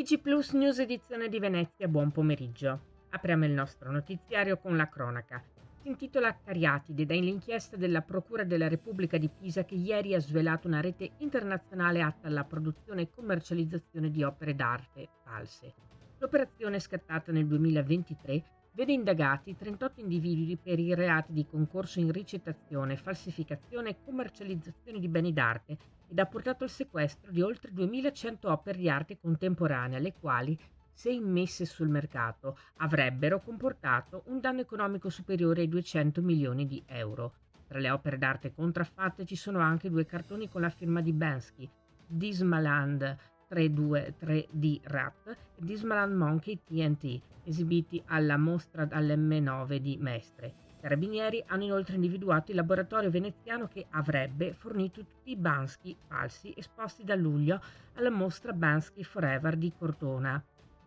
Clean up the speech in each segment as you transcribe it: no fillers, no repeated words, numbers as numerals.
TG Plus News edizione di Venezia, buon pomeriggio. Apriamo il nostro notiziario con la cronaca. Si intitola Cariatide, dall'inchiesta della Procura della Repubblica di Pisa che ieri ha svelato una rete internazionale atta alla produzione e commercializzazione di opere d'arte false. L'operazione, scattata nel 2023, vede indagati 38 individui per i reati di concorso in ricettazione, falsificazione e commercializzazione di beni d'arte ed ha portato al sequestro di oltre 2100 opere di arte contemporanea, le quali, se immesse sul mercato, avrebbero comportato un danno economico superiore ai 200 milioni di euro. Tra le opere d'arte contraffatte ci sono anche 2 cartoni con la firma di Banksy, Dismaland 323D Rat e Dismaland Monkey TNT, esibiti alla mostra all'M9 di Mestre. I carabinieri hanno inoltre individuato il laboratorio veneziano che avrebbe fornito tutti i Banksy falsi esposti da luglio alla mostra Banksy Forever di Cortona.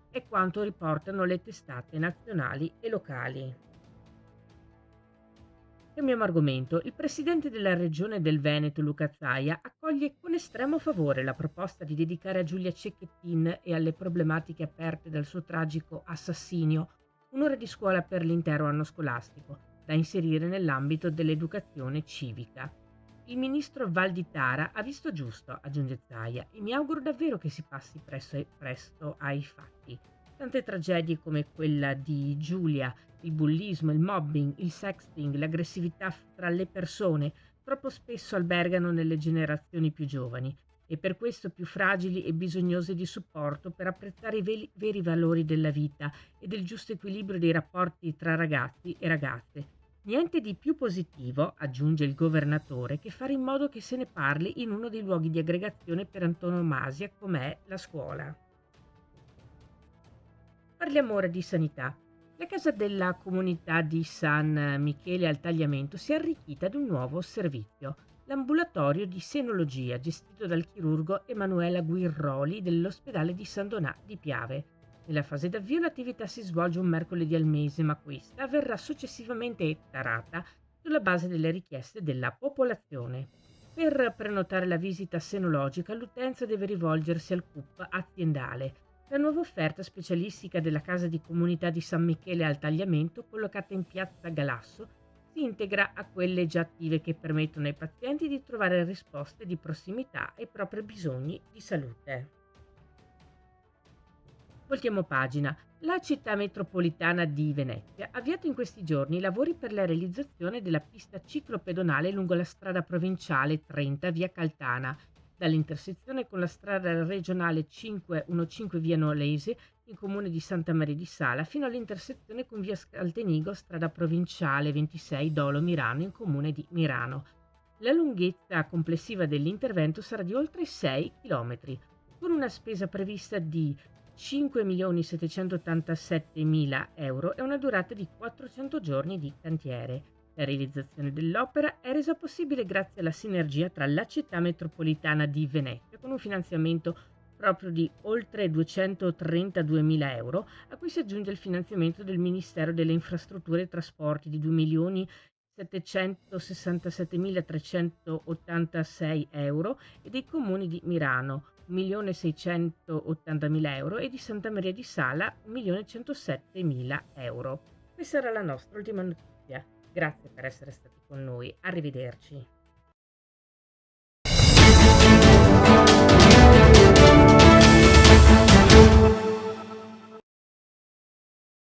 È quanto riportano le testate nazionali e locali. Cambiamo argomento. Il presidente della regione del Veneto, Luca Zaia, accoglie con estremo favore la proposta di dedicare a Giulia Cecchettin e alle problematiche aperte dal suo tragico assassinio un'ora di scuola per l'intero anno scolastico, da inserire nell'ambito dell'educazione civica. Il ministro Valditara ha visto giusto, aggiunge Zaia, e mi auguro davvero che si passi presto ai fatti. Tante tragedie come quella di Giulia, il bullismo, il mobbing, il sexting, l'aggressività tra le persone troppo spesso albergano nelle generazioni più giovani e per questo più fragili e bisognose di supporto per apprezzare i veri valori della vita e del giusto equilibrio dei rapporti tra ragazzi e ragazze. Niente di più positivo, aggiunge il governatore, che fare in modo che se ne parli in uno dei luoghi di aggregazione per antonomasia com'è la scuola. Parliamo ora di sanità. La casa della comunità di San Michele al Tagliamento si è arricchita ad un nuovo servizio, l'ambulatorio di senologia gestito dal chirurgo Emanuela Guirroli dell'ospedale di San Donà di Piave. Nella fase d'avvio l'attività si svolge un mercoledì al mese, ma questa verrà successivamente tarata sulla base delle richieste della popolazione. Per prenotare la visita senologica l'utenza deve rivolgersi al CUP aziendale. La nuova offerta specialistica della Casa di Comunità di San Michele al Tagliamento, collocata in piazza Galasso, si integra a quelle già attive che permettono ai pazienti di trovare risposte di prossimità ai propri bisogni di salute. Voltiamo pagina. La città metropolitana di Venezia ha avviato in questi giorni i lavori per la realizzazione della pista ciclopedonale lungo la strada provinciale 30 via Caltana, dall'intersezione con la strada regionale 515 via Nolese in comune di Santa Maria di Sala fino all'intersezione con via Scaltenigo strada provinciale 26 Dolo Mirano in comune di Mirano. La lunghezza complessiva dell'intervento sarà di oltre 6 km, con una spesa prevista di 5.787.000 euro e una durata di 400 giorni di cantiere. La realizzazione dell'opera è resa possibile grazie alla sinergia tra la città metropolitana di Venezia, con un finanziamento proprio di oltre 232.000 euro, a cui si aggiunge il finanziamento del Ministero delle Infrastrutture e Trasporti di 2.767.386 euro e dei comuni di Mirano 1.680.000 euro e di Santa Maria di Sala 1.107.000 euro. Questa era la nostra ultima notizia. Grazie per essere stati con noi. Arrivederci.